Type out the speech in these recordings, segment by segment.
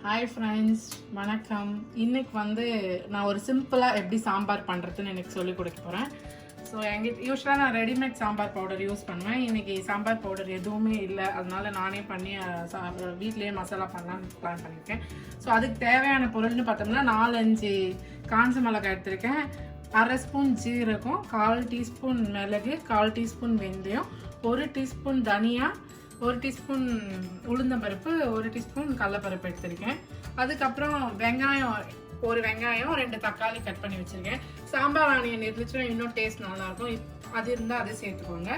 Hi friends, வணக்கம். இன்னைக்கு நான் ஒரு சிம்பிளாக எப்படி சாம்பார் பண்ணுறதுன்னு எனக்கு சொல்லிக் கொடுக்க போகிறேன். ஸோ எங்கிட்ட யூஸ்வலாக நான் ரெடிமேட் சாம்பார் பவுடர் யூஸ் பண்ணுவேன். இன்றைக்கி சாம்பார் பவுடர் எதுவுமே இல்லை, அதனால நானே பண்ணி வீட்லேயே மசாலா பண்ணலான்னு பிளான் பண்ணியிருக்கேன். ஸோ அதுக்கு தேவையான பொருள்னு பார்த்தோம்னா 4-5 காஞ்ச மிளகாய் எடுத்திருக்கேன், 1/2 ஸ்பூன் ஜீரகம், 1/4 டீஸ்பூன் மிளகு, 1/4 டீஸ்பூன் வெந்தயம், 1 டீஸ்பூன் தனியா, 1 டீஸ்பூன் உளுந்தம்பருப்பு, 1 டீஸ்பூன் கடலைப்பருப்பு எடுத்திருக்கேன். அதுக்கப்புறம் வெங்காயம், 1 வெங்காயம், 2 தக்காளி கட் பண்ணி வச்சுருக்கேன். சாம்பார் ஆனியன் இருந்துச்சுன்னா இன்னும் டேஸ்ட் நல்லாயிருக்கும், அது இருந்தால் அதை சேர்த்துக்கோங்க.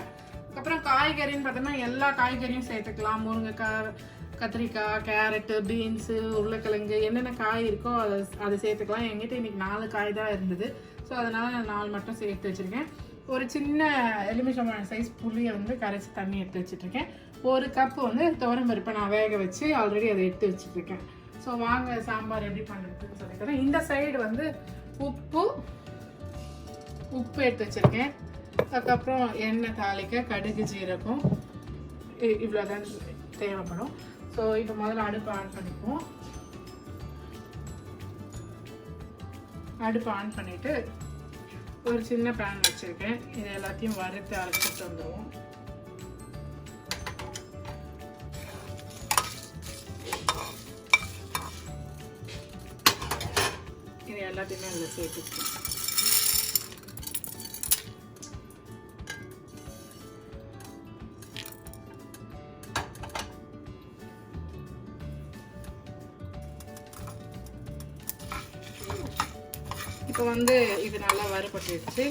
அப்புறம் காய்கறின்னு பார்த்தோம்னா எல்லா காய்கறியும் சேர்த்துக்கலாம். முருங்கைக்காய், கத்திரிக்காய், கேரட்டு, பீன்ஸு, உருளைக்கிழங்கு, என்னென்ன காய் இருக்கோ அதை சேர்த்துக்கலாம். என்கிட்ட இன்றைக்கி 4 காய் தான் இருந்தது, ஸோ அதனால் நான் 4 மட்டும் சேர்த்து வச்சுருக்கேன். ஒரு சின்ன எலுமிச்சம்பழம் சைஸ் புளியை கரைச்சி தண்ணி எடுத்து வச்சுட்ருக்கேன். 1 கப்பு துவரம்பருப்பை நான் வேக வச்சு ஆல்ரெடி அதை எடுத்து வச்சுட்ருக்கேன். ஸோ வாங்க சாம்பார் எப்படி பண்ணுறதுன்னு சொல்லிக்கிறேன். இந்த சைடு உப்பு எடுத்து வச்சுருக்கேன். அதுக்கப்புறம் எண்ணெய் தாளிக்க கடுகு, ஜீரகம், இவ்வளோதான் தேவைப்படும். ஸோ இப்போ முதல்ல அடுப்பு ஆன் பண்ணிக்குவோம். அடுப்பு ஆன் பண்ணிவிட்டு ஒரு சின்ன பேன் வச்சுருக்கேன். இது எல்லாத்தையும் வறுத்து அரைச்சிட்டு வந்துடுவோம். இது எல்லாத்தையுமே அதில் சேர்த்துக்கணும். இப்போ இது நல்லா வறுபட்டுடுச்சு.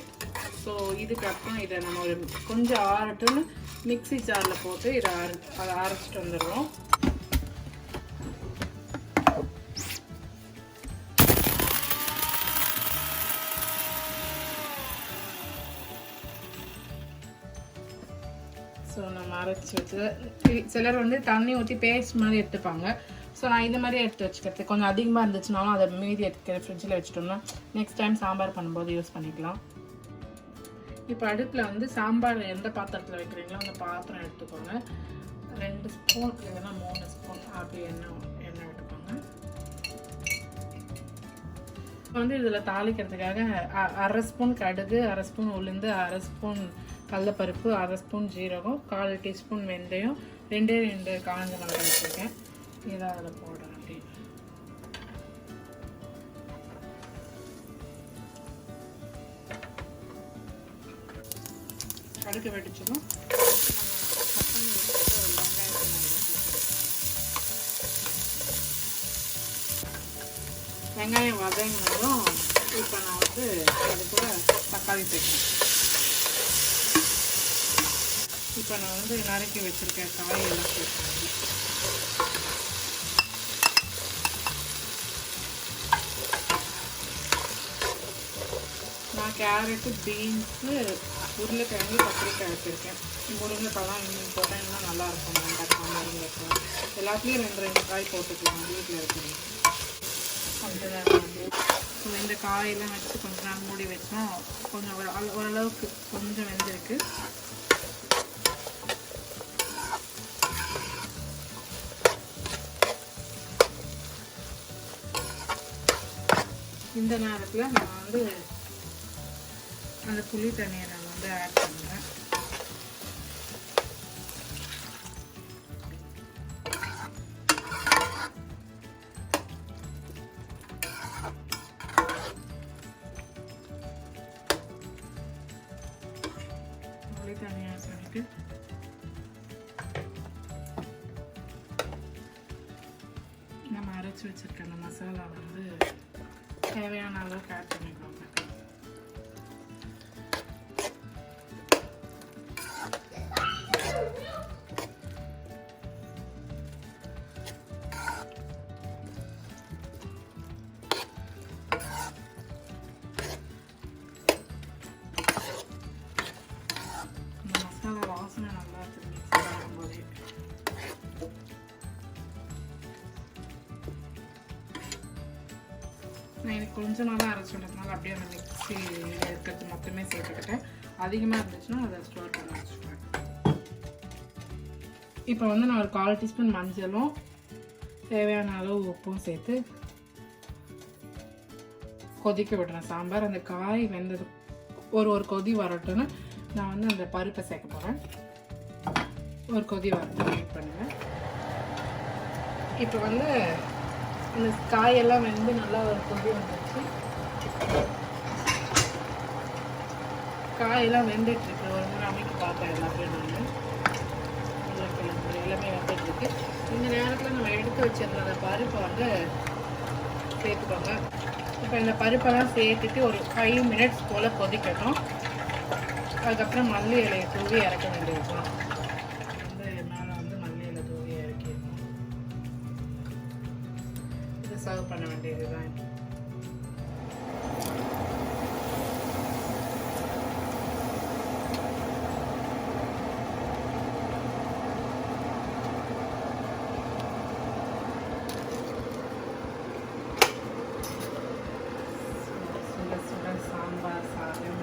ஸோ இதுக்கப்புறம் இதை நம்ம கொஞ்சம் ஆறட்டுன்னு மிக்ஸி ஜாரில் போட்டு அதை அரைச்சிட்டு வந்துடுவோம். ஸோ நம்ம அரைச்சி வச்சு சிலர் தண்ணி ஊற்றி பேஸ்ட் மாதிரி எடுத்துப்பாங்க. ஸோ நான் இந்த மாதிரி எடுத்து வச்சுக்கிறது. கொஞ்சம் அதிகமாக இருந்துச்சுனாலும் அதை மீதி எடுத்து ஃப்ரிட்ஜில் வச்சுட்டோம்னா நெக்ஸ்ட் டைம் சாம்பார் பண்ணும்போது யூஸ் பண்ணிக்கலாம். இப்போ அடுப்பில் சாம்பார் எந்த பாத்திரத்தில் வைக்கிறீங்களோ அந்த பாத்திரம் எடுத்துக்கோங்க. 2 ஸ்பூன் இல்லைன்னா 3 ஸ்பூன் அப்படி எண்ணெய் எடுத்துக்கோங்க. இப்போ இதில் தாளிக்கிறதுக்காக 1/2 ஸ்பூன் கடுகு, 1/2 ஸ்பூன் உளுந்து, 1/2 ஸ்பூன் கடலைப்பருப்பு, 1/2 ஸ்பூன் ஜீரகம், 1/4 டீஸ்பூன் வெந்தயம், 2 காஞ்ச மிளகாய் வச்சுருக்கேன். இதை அதில் போடுறேன். அப்படி கடுகு வெடிச்சதும் வெங்காயம் வதங்கினதும் இப்போ நான் அது கூட தக்காளி சேர்க்கிறேன். இப்போ நான் நறுக்கி வச்சுருக்கேன் காயெல்லாம் சேர்க்கிறேன். நான் கேரட்டு, பீன்ஸு, உருளைக்கிழங்கு, கத்திரிக்காய் எடுத்துருக்கேன். முருங்கைக்காய்லாம் இன்னும் போட்டால் இன்னும் நல்லாயிருக்கும். வெண்டைக்காய், முருங்கைக்காய் எல்லாத்துலேயும் 2 காய் போட்டுக்கலாம் வீட்டில் இருக்கிறது. கொஞ்சம் ஸோ இந்த காயெல்லாம் வச்சு கொஞ்ச நேரம் மூடி வச்சோம். கொஞ்சம் ஓரளவுக்கு கொஞ்சம் வெந்திருக்கு. இந்த நேரத்தில் நான் அந்த புளி தண்ணியை நான் ஆட் பண்ணுறேன். புளி தண்ணியை ஆட் பண்ணிட்டு நம்ம அரைச்சி வச்சிருக்க அந்த மசாலா தேவையான அளவுக்கு ஆட் பண்ணிக்கோங்க. மசாலா வாசனை நல்லா இருக்கு மிக்ஸ் பண்ணும்போதே. நான் எனக்கு கொஞ்சம் நாளாக அரைச்சி விட்டதுனால அப்படியே அந்த மிக்ஸி இருக்கிறது மொத்தமே சேர்த்துக்கிட்டேன். அதிகமாக இருந்துச்சுன்னா அதை ஸ்டோர் பண்ணி வச்சுக்குவேன். இப்போ நான் ஒரு 1/4 டீஸ்பூன் மஞ்சளும் தேவையான அளவு உப்பும் சேர்த்து கொதிக்க விடுறேன் சாம்பார். அந்த காய் வெந்தது ஒரு கொதி வரட்டும்னு நான் வந்து அந்த பருப்பை சேர்க்க போகிறேன். ஒரு கொதி வரட்டும் வெயிட் பண்ணுவேன். இப்போ வந்து அந்த காயெல்லாம் வெந்து நல்லா ஒரு கொதி வந்துடுச்சு. காயெல்லாம் வெந்துட்டுருக்கு. ஒரு முறை அமைக்க பார்ப்பேன் எல்லாத்தையும் நான் எல்லாமே வந்துட்டுருக்கு. இந்த நேரத்தில் நம்ம எடுத்து வச்சிருந்த அந்த பருப்பை வந்து சேர்த்துக்கோங்க. இப்போ இந்த பருப்பெல்லாம் சேர்த்துட்டு ஒரு 5 minutes போல் கொதிக்கட்டும். அதுக்கப்புறம் மல்லி இலையை தூவி இறக்க வேண்டியிருக்கும். வந்து மேலே வந்து மல்லி இலை தூவி இறக்கிடணும். இது சர்வ் பண்ண வேண்டியது தான். சாம்பார் சாதம்